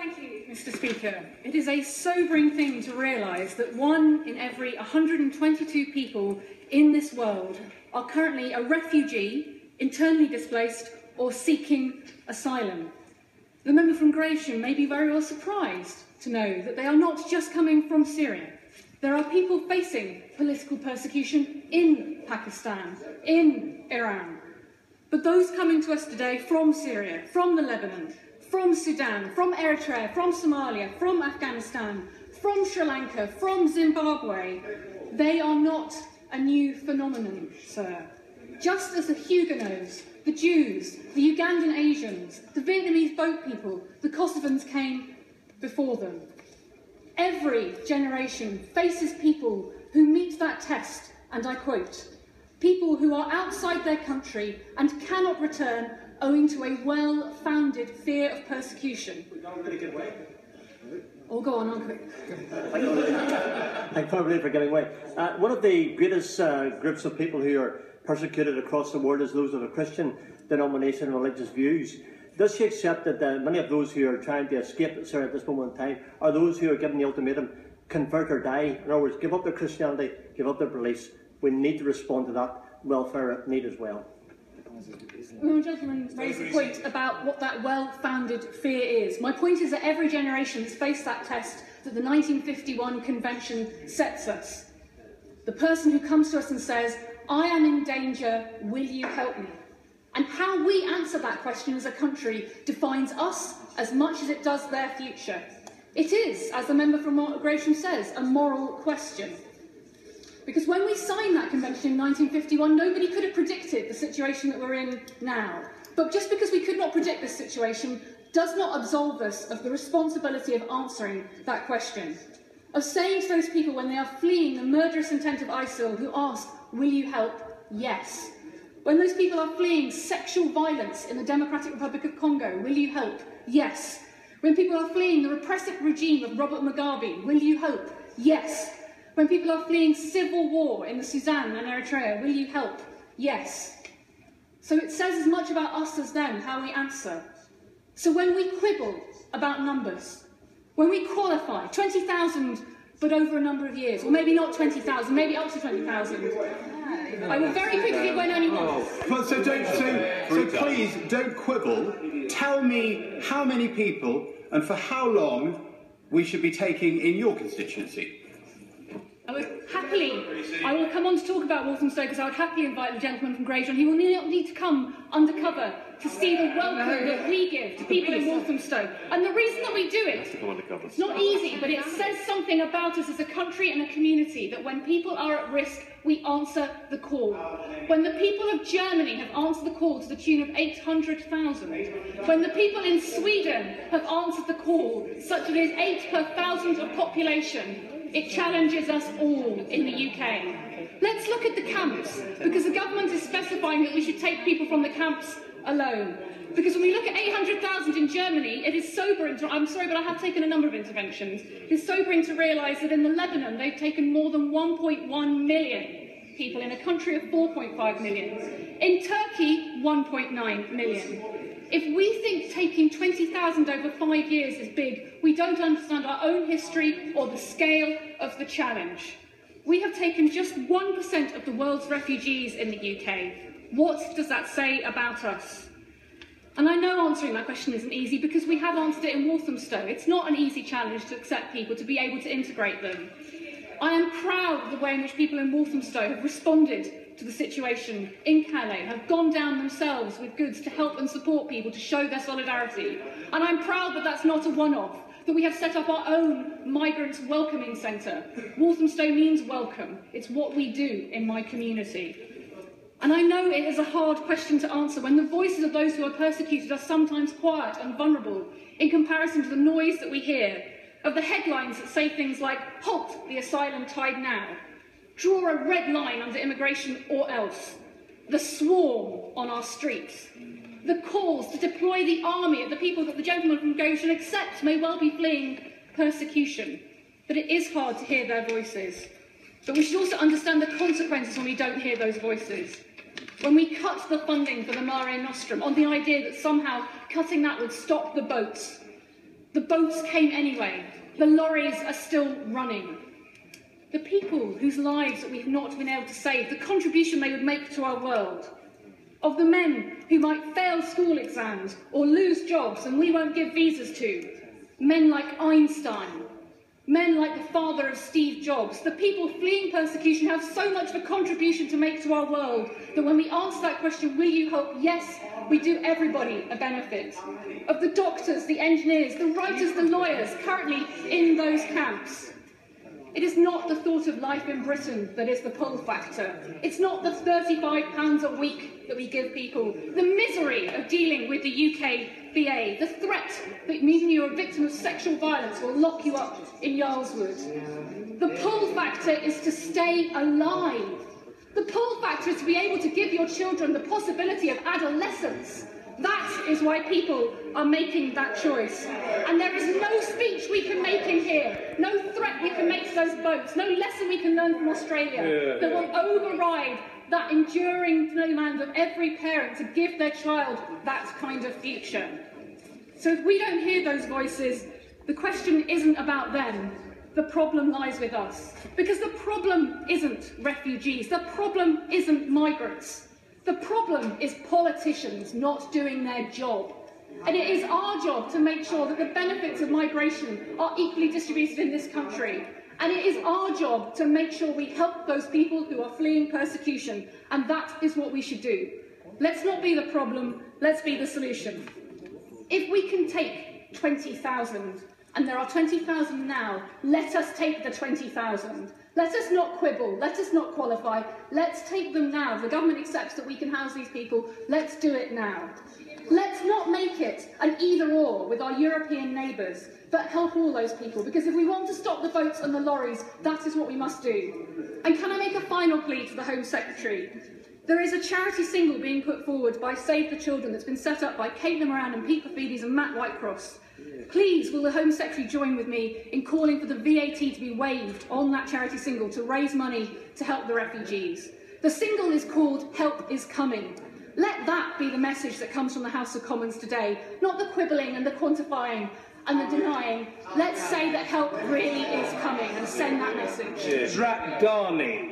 Thank you, Mr. Speaker. It is a sobering thing to realise that 1 in every 122 people in this world are currently a refugee, internally displaced or seeking asylum. The member from Gresham may be very well surprised to know that they are not just coming from Syria. There are people facing political persecution in Pakistan, in Iran. But those coming to us today from Syria, from the Lebanon, from Sudan, from Eritrea, from Somalia, from Afghanistan, from Sri Lanka, from Zimbabwe, they are not a new phenomenon, sir. Just as the Huguenots, the Jews, the Ugandan Asians, the Vietnamese boat people, the Kosovans came before them. Every generation faces people who meet that test, and I quote, people who are outside their country and cannot return owing to a well-founded fear of persecution. Oh, go on, quick. I can't believe we're getting away. One of the greatest groups of people who are persecuted across the world is those of a Christian denomination and religious views. Does she accept that many of those who are trying to escape Syria at this moment in time are those who are given the ultimatum, convert or die? In other words, give up their Christianity, give up their beliefs. We need to respond to that welfare need as well. The gentleman raised a point about what that well-founded fear is. My point is that every generation has faced that test that the 1951 Convention sets us. The person who comes to us and says, I am in danger, will you help me? And how we answer that question as a country defines us as much as it does their future. It is, as the member from Gresham says, a moral question. Because when we signed that convention in 1951, nobody could have predicted the situation that we're in now. But just because we could not predict this situation does not absolve us of the responsibility of answering that question. Of saying to those people when they are fleeing the murderous intent of ISIL who ask, will you help? Yes. When those people are fleeing sexual violence in the Democratic Republic of Congo, will you help? Yes. When people are fleeing the repressive regime of Robert Mugabe, will you help? Yes. When people are fleeing civil war in the Sudan and Eritrea, will you help? Yes. So it says as much about us as them, how we answer. So when we quibble about numbers, when we qualify 20,000 but over a number of years, or maybe not 20,000, maybe up to 20,000, I will very quickly when only once. Well, so please don't quibble. Tell me how many people and for how long we should be taking in your constituency. I will come on to talk about Walthamstow because I would happily invite the gentleman from Gresham. He will not need to come undercover to see the welcome that we give to people in Walthamstow. And the reason that we do it, it's not easy, but it says something about us as a country and a community, that when people are at risk, we answer the call. When the people of Germany have answered the call to the tune of 800,000, when the people in Sweden have answered the call, such that it is 8 per 1,000 of population, it challenges us all in the UK. Let's look at the camps, because the government is specifying that we should take people from the camps alone. Because when we look at 800,000 in Germany, it is sobering to, I'm sorry, but I have taken a number of interventions. It is sobering to realise that in the Lebanon, they've taken more than 1.1 million people in a country of 4.5 million. In Turkey, 1.9 million. If we think taking 20,000 over 5 years is big, we don't understand our own history or the scale of the challenge. We have taken just 1% of the world's refugees in the UK. What does that say about us? And I know answering that question isn't easy because we have answered it in Walthamstow. It's not an easy challenge to accept people, to be able to integrate them. I am proud of the way in which people in Walthamstow have responded to the situation in Calais, have gone down themselves with goods to help and support people, to show their solidarity. And I'm proud that that's not a one-off, that we have set up our own migrants welcoming centre. Walthamstow means welcome. It's what we do in my community. And I know it is a hard question to answer when the voices of those who are persecuted are sometimes quiet and vulnerable in comparison to the noise that we hear of the headlines that say things like, halt the asylum tide now, draw a red line under immigration or else, the swarm on our streets, the calls to deploy the army of the people that the gentleman from Goshen accepts may well be fleeing persecution. But it is hard to hear their voices. But we should also understand the consequences when we don't hear those voices. When we cut the funding for the Mare Nostrum on the idea that somehow cutting that would stop the boats, The boats came anyway. The lorries are still running. The people whose lives that we've not been able to save, the contribution they would make to our world. Of the men who might fail school exams or lose jobs and we won't give visas to. Men like Einstein. Men like the father of Steve Jobs. The people fleeing persecution have so much of a contribution to make to our world that when we answer that question, will you help? Yes, we do everybody a benefit. Of the doctors, the engineers, the writers, the lawyers currently in those camps. It is not the thought of life in Britain that is the pull factor. It's not the £35 a week that we give people. The misery of dealing with the UK BA. The threat that even you're a victim of sexual violence will lock you up in Yarlswood. The pull factor is to stay alive. The pull factor is to be able to give your children the possibility of adolescence. That is why people are making that choice. And there is no speech we can make in here, no threat we can make to those boats, no lesson we can learn from Australia that will override that enduring demand of every parent to give their child that kind of future. So if we don't hear those voices, the question isn't about them. The problem lies with us. Because the problem isn't refugees. The problem isn't migrants. The problem is politicians not doing their job. And it is our job to make sure that the benefits of migration are equally distributed in this country. And it is our job to make sure we help those people who are fleeing persecution. And that is what we should do. Let's not be the problem, let's be the solution. If we can take 20,000, and there are 20,000 now, let us take the 20,000. Let us not quibble, let us not qualify, let's take them now. The government accepts that we can house these people, let's do it now. Let's not make it an either-or with our European neighbours, but help all those people, because if we want to stop the boats and the lorries, that is what we must do. And can I make a final plea to the Home Secretary? There is a charity single being put forward by Save the Children that's been set up by Caitlin Moran and Pete Paphides and Matt Whitecross. Please, will the Home Secretary join with me in calling for the VAT to be waived on that charity single to raise money to help the refugees? The single is called Help is Coming. Let that be the message that comes from the House of Commons today, not the quibbling and the quantifying and the denying. Let's say that help really is coming and send that message. Dratdani.